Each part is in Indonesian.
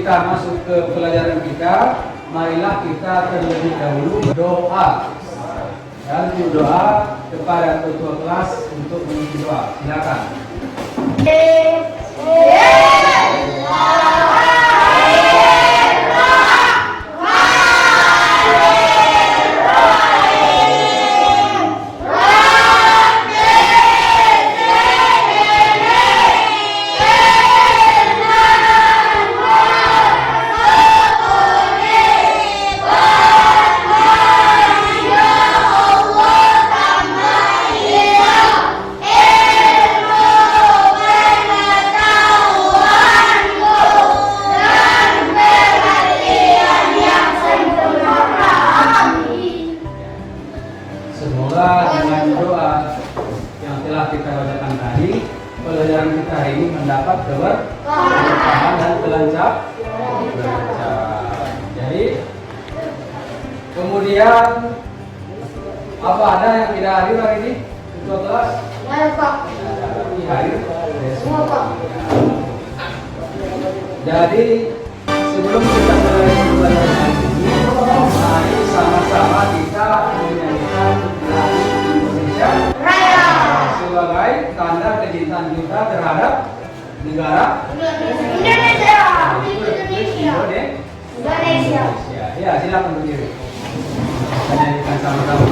kita masuk ke pelajaran kita, marilah kita terlebih dahulu doa dan berdoa kepada ketua kelas untuk mengisi doa. Silakan. Semoga dengan doa yang telah kita bacakan tadi, pelajaran kita hari ini mendapat keberkahan dan kelancaran. Jadi, kemudian apa ada yang tidak hadir hari ini? Ketua kelas? Ada Pak. Hadir. Semua Pak. Jadi, sebelum kita mulai pelajaran hari ini, mari sama-sama kita menyanyikan lagu Indonesia Raya sebagai tanda kecintaan kita terhadap negara Indonesia. Indonesia. Ya, silakan berdiri. Kita nyanyikan sama-sama.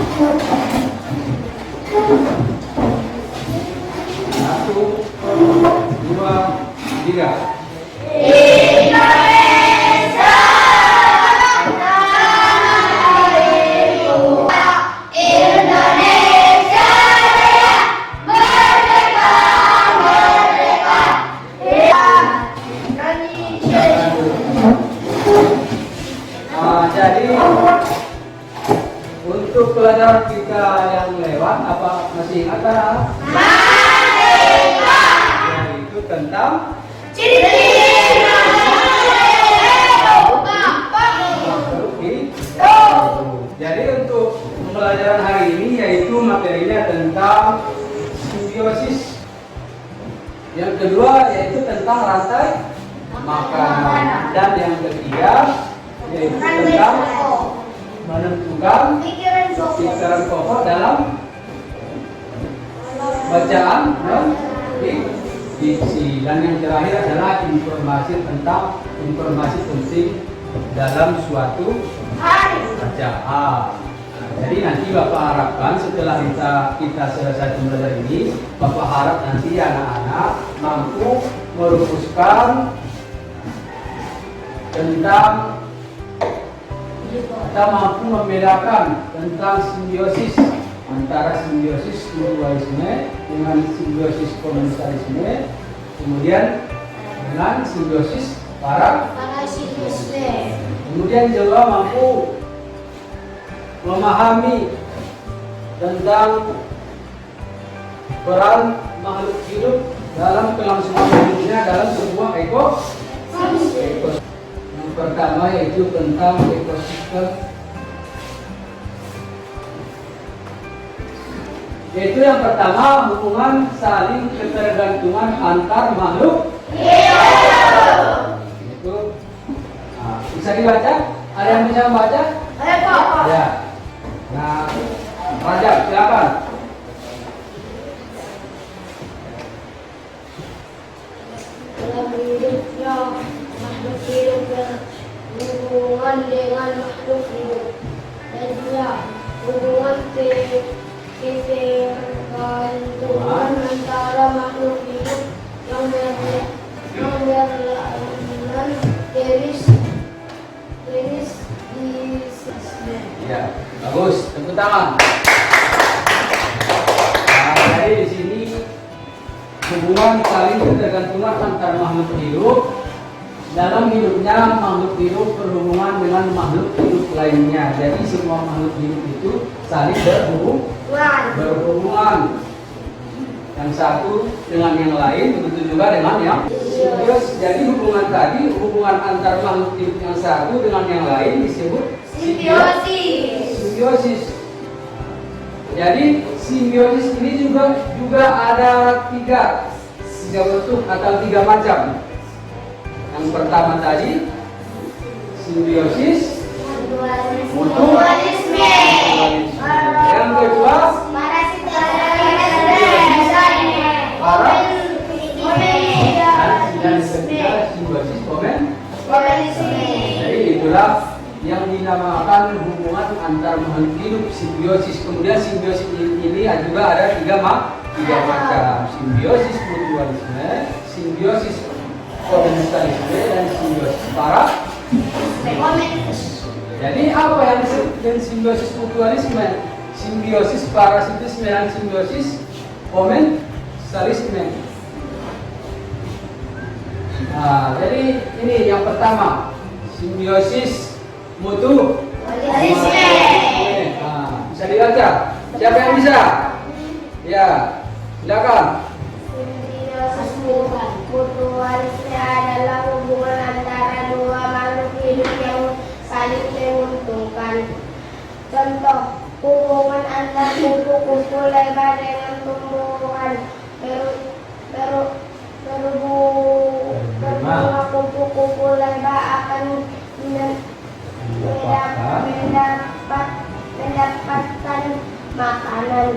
1, 2, 3. Jadi untuk pelajaran kita yang lewat, apa masih ingat kan? Itu tentang Jadi untuk pembelajaran hari ini yaitu materinya tentang simbiosis. Yang kedua yaitu tentang rantai makanan, dan yang ketiga yaitu tentang menentukan pikiran pokok dalam bacaan dan diksi, dan yang terakhir adalah informasi tentang informasi penting dalam suatu bacaan. Jadi nanti Bapak harapkan setelah kita selesai pembelajaran ini, Bapak harap nanti anak-anak mampu merumuskan tentang, kita mampu membedakan tentang simbiosis antara simbiosis mutualisme dengan simbiosis komunitarisme, kemudian dengan simbiosis parasitisme. Kemudian juga mampu memahami tentang peran makhluk hidup dalam kelangsungan hidupnya dalam sebuah ekosistem. Yang pertama yaitu tentang ekosistem, yaitu yang pertama hubungan saling ketergantungan antar makhluk hidup. Itu bisa dibaca? Ada yang bisa membaca? Ada Pak. Ya. Nah, Rajab, silakan. Dalam hidupnya makhluk hidup berhubungan dengan makhluk hidup, dan juga hubungan ketergantungan antara makhluk hidup yang berlainan jenis tangan. Nah, jadi di sini hubungan saling ketergantungan antar makhluk hidup. Dalam hidupnya makhluk hidup berhubungan dengan makhluk hidup lainnya. Jadi semua makhluk hidup itu saling berhubungan. Yang satu dengan yang lain, begitu juga dengan yang simbiosis. Jadi hubungan tadi, hubungan antar makhluk hidup yang satu dengan yang lain disebut simbiosis. Jadi simbiosis ini juga ada tiga bentuk atau tiga macam. Yang pertama tadi simbiosis mutualisme. Yang kedua dan ketiga simbiosis komunisme. Jadi itulah yang dinamakan hubungan antar makhluk hidup, simbiosis. Kemudian simbiosis ini juga ada tiga macam: simbiosis mutualisme, simbiosis komunisme, dan simbiosis Jadi apa yang disebut dengan simbiosis mutualisme? Simbiosis parasitisme dan simbiosis komunisme. Nah, jadi ini yang pertama, simbiosis mutualisme. Nah, bisa dibaca. Siapa yang bisa? Ya, silakan. Simbiosis mutualisme adalah hubungan antara dua makhluk hidup yang saling menguntungkan. Contoh, hubungan antar kupu-kupu lebah dengan tumbuhan berbunga. Kupu-kupu lebah akan mendapatkan makanan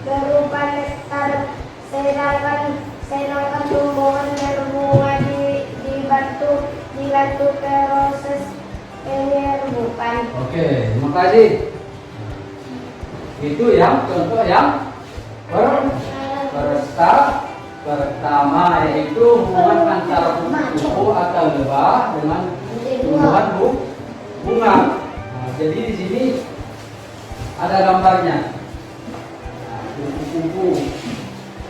berupa nektar, sedangkan tumbuhan berbunga dibantu proses penyerbukan. Oke, terima kasih. Itu yang contoh yang pertama, yaitu hubungan antara kupu-kupu atau lebah dengan tumbuhan bunga. Nah, jadi di sini ada gambarnya. Nah, kupu-kupu,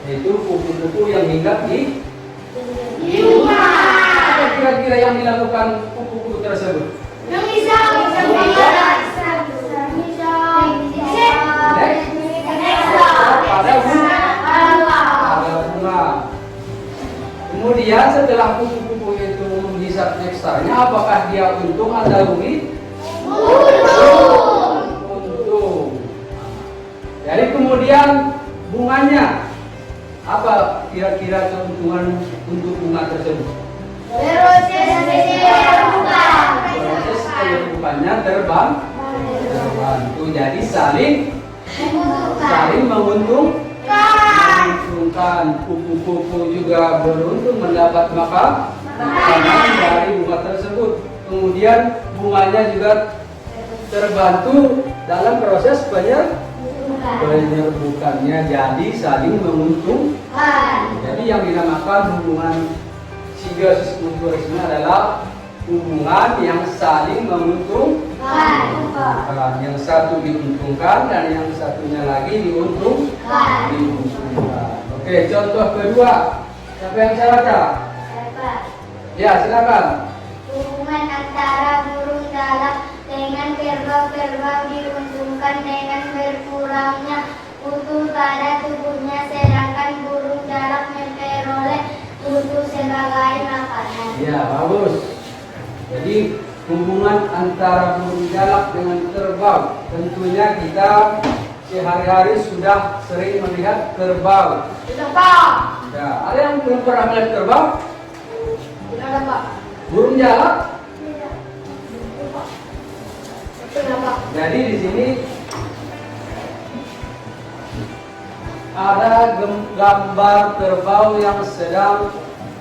yaitu kupu-kupu yang hinggap di rumah. Apa kira-kira yang dilakukan kupu-kupu tersebut? Kemudian setelah kupu-kupu itu menghisap nektarnya, apakah dia untung atau rugi? Untung. Jadi kemudian bunganya, apa kira-kira keuntungan untuk bunga tersebut? Proses penyerbukannya terbantu. Jadi saling menguntungkan. Kupu-kupu juga beruntung mendapat makanan dari bunga tersebut. Kemudian bunganya juga terbantu dalam proses penyerbukannya. Jadi saling menguntungkan. Jadi yang dinamakan hubungan simbiosis mutualisme adalah hubungan yang saling menguntungkan. Yang satu diuntungkan dan yang satunya lagi diuntungkan. Oke, contoh kedua. Siapa yang bisa baca? Ya, silakan. Hubungan antara burung jalak dengan kerbau diuntungkan dengan berkurangnya kutu pada tubuhnya, sedangkan burung jalak memperoleh kutu sebagai makanan. Ya, bagus. Jadi hubungan antara burung jalak dengan kerbau, tentunya kita sehari-hari sudah sering melihat kerbau. Ya, ada yang belum pernah melihat kerbau? Tidak ada, Pak. Burung jalak? Kenapa? Jadi di sini ada gambar kerbau yang sedang,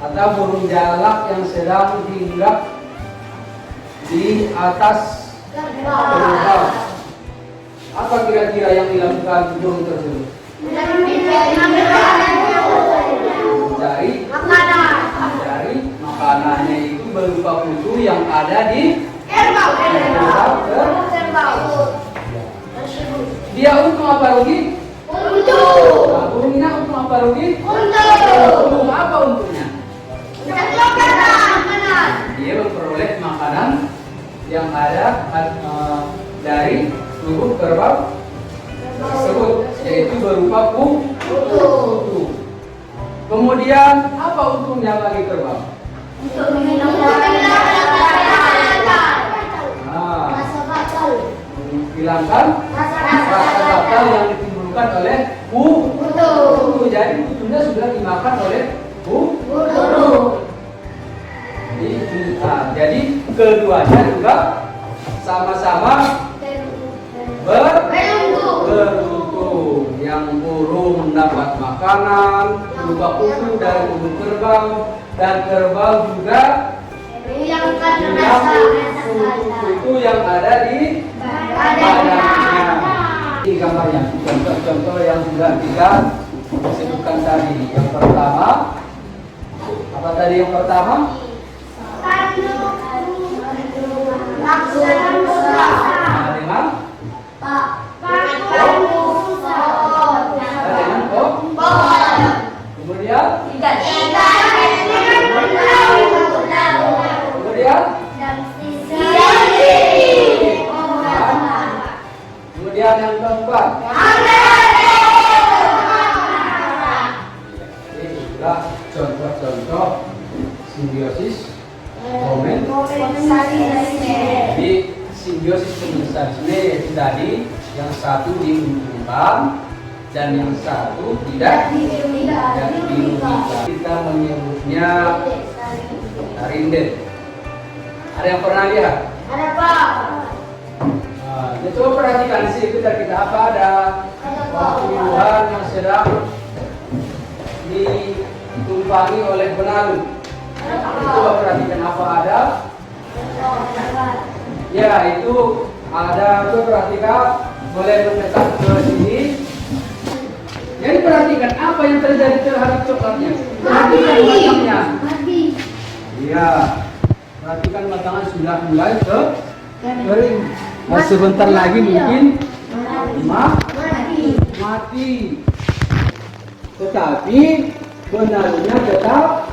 atau burung jalak yang sedang hinggap di atas kerbau. Apa kira-kira yang dilakukan burung tersebut? Mencari makanannya itu berupa kutu yang ada di kerbau. Dia untung apa rugi? Untuk. Nah, burungnya untung apa rugi? Untuk. Untung apa untungnya? Makanan. Dia memperoleh makanan yang ada dari tubuh kerbau tersebut, yaitu berupa kutu. Kemudian apa untungnya bagi kerbau? Untuk minum Nah, rasa batal. menghilangkan rasa batal yang ditimbulkan oleh kutu. Jadi kutunya sudah dimakan oleh kutu. Jadi keduanya juga sama-sama beruntung. Yang burung mendapat makanan berupa kutu dari tubuh kerbau, dan kerbau juga Menghilangkan yang rasa kutu yang ada di badannya. Ini gambarnya, contoh-contoh yang sudah kita sebutkan tadi. Yang pertama, apa tadi yang pertama? Nah, dengan kemudian kemudian yang keempat. Ini adalah contoh-contoh simbiosis komen. Jadi simbiosis komensalisme itu tadi yang satu diuntungkan dan yang satu tidak dirugikan. Kita menyebutnya rinden. Ada yang pernah lihat? Ada Pak. Nah, coba perhatikan di situ kita apa ada puluhan yang sedang ditumpangi oleh benalu. Coba perhatikan apa ada? Ya, itu ada. Coba perhatikan, boleh mendekat ke sini. Jadi perhatikan apa yang terjadi terhadap coklatnya. Perhatikan batangnya. Iya. Perhatikan batangnya sudah mulai kering. Nah, sebentar lagi mungkin mati. Tetapi benalunya tetap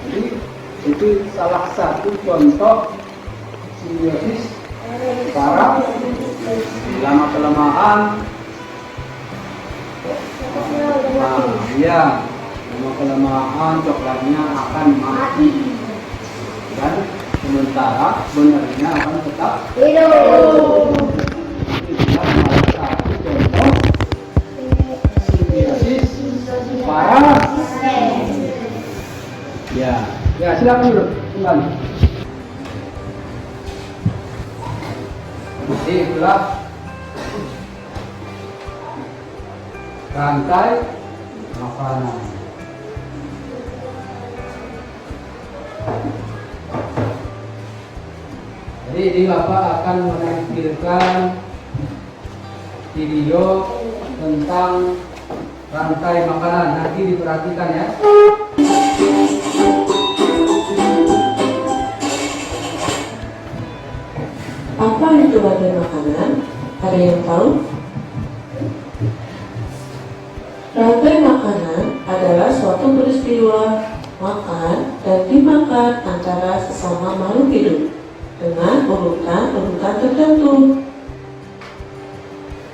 jadi itu salah satu contoh simbiosis para lama kelemahan. Ya, lama kelemahan coklatnya akan mati dan sementara benarnya akan tetap hidup. Itulah salah satu contoh simbiosis para. Ya, silakan duduk kembali. Jadi itulah rantai makanan. Jadi ini Bapak akan menampilkan video tentang rantai makanan. Nanti diperhatikan ya. Apa itu rantai makanan? Ada yang tahu? Rantai makanan adalah suatu peristiwa makan dan dimakan antara sesama makhluk hidup dengan urutan-urutan tertentu.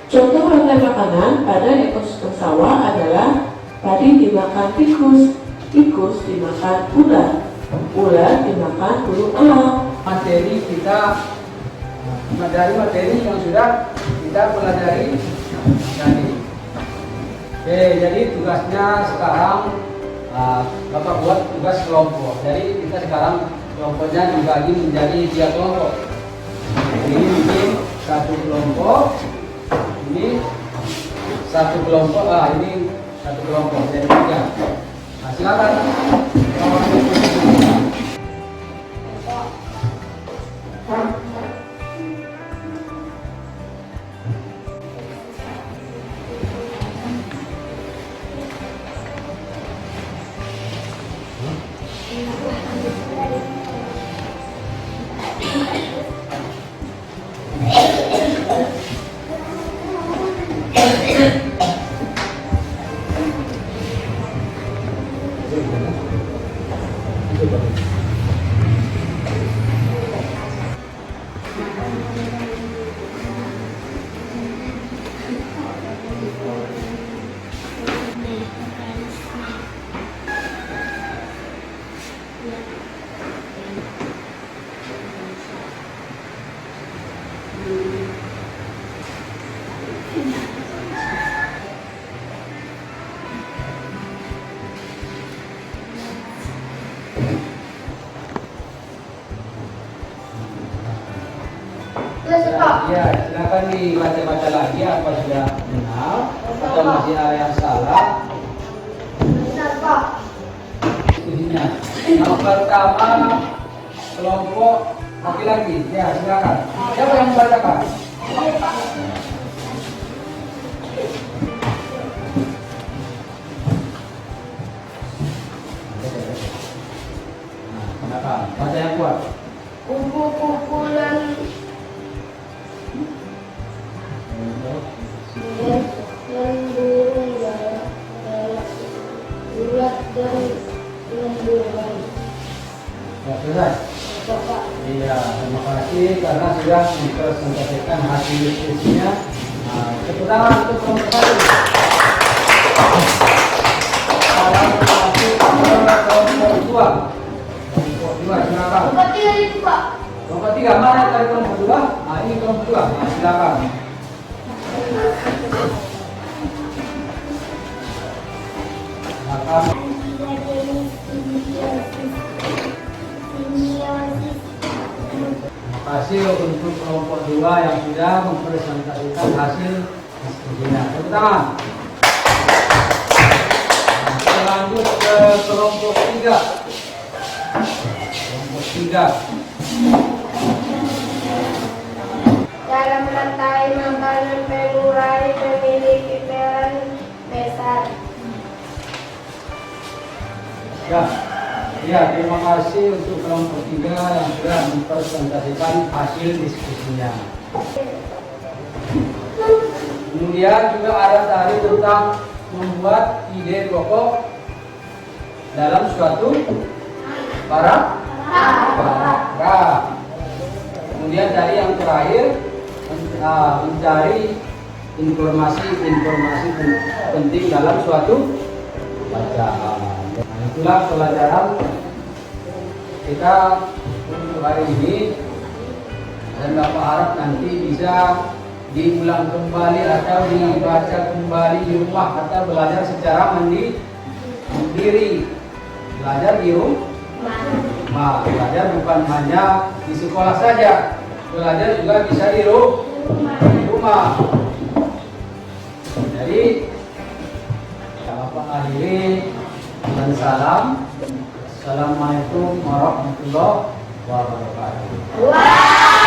Contoh rantai makanan pada ekosistem sawah adalah padi dimakan tikus, tikus dimakan ular, ular dimakan burung elang. Materi kita dari materi yang sudah kita pelajari tadi. Oke, jadi tugasnya sekarang Bapak buat tugas kelompok. Jadi kita sekarang kelompoknya dibagi menjadi 3 kelompok. Ini mungkin satu kelompok, ini satu kelompok, ini satu kelompok, jadi 3. Nah, silakan. Itu bagus. Selesai Pak. Ya, silakan dibaca-baca lagi apa sudah benar atau masih ada yang salah. Benar Pak. Diskusinya. Yang pertama kelompok laki-laki. Ya, silakan. Siapa yang membacakan? Nah, kenapa? Baca yang kuat. Kumpul-kumpulan dan burung ulat dan lemburan. Ya, selesai. Bapak. Iya, terima kasih karena sudah mempresentasikan hasil diskusinya. Nah, tepuk tangan untuk kelompok satu. Sekarang masuk ke kelompok dua. Kelompok dua, silakan. Bapak tiga itu Pak. Kelompok tiga, mana tadi kelompok dua? Nah, ini kelompok dua. Nah, silakan. Silakan. Terima kasih untuk kelompok dua yang sudah mempresentasikan hasil diskusinya. Tepuk tangan. Nah, kita lanjut ke kelompok tiga. Kelompok tiga. Dalam rantai makanan pengurai memiliki peran besar. Ya, ya, terima kasih untuk kelompok tiga yang sudah mempresentasikan hasil diskusinya. Kemudian juga ada tadi tentang membuat ide pokok dalam suatu paragraf. Kemudian tadi yang terakhir mencari informasi penting dalam suatu bacaan. Nah, itulah pelajaran kita untuk hari ini, dan Bapak harap nanti bisa diulang kembali atau dibaca kembali di rumah atau belajar secara mandiri. Belajar di rumah, belajar bukan hanya di sekolah saja, belajar juga bisa di rumah. Jadi Bapak akhiri dan salam. Assalamualaikum warahmatullahi wabarakatuh. Wow.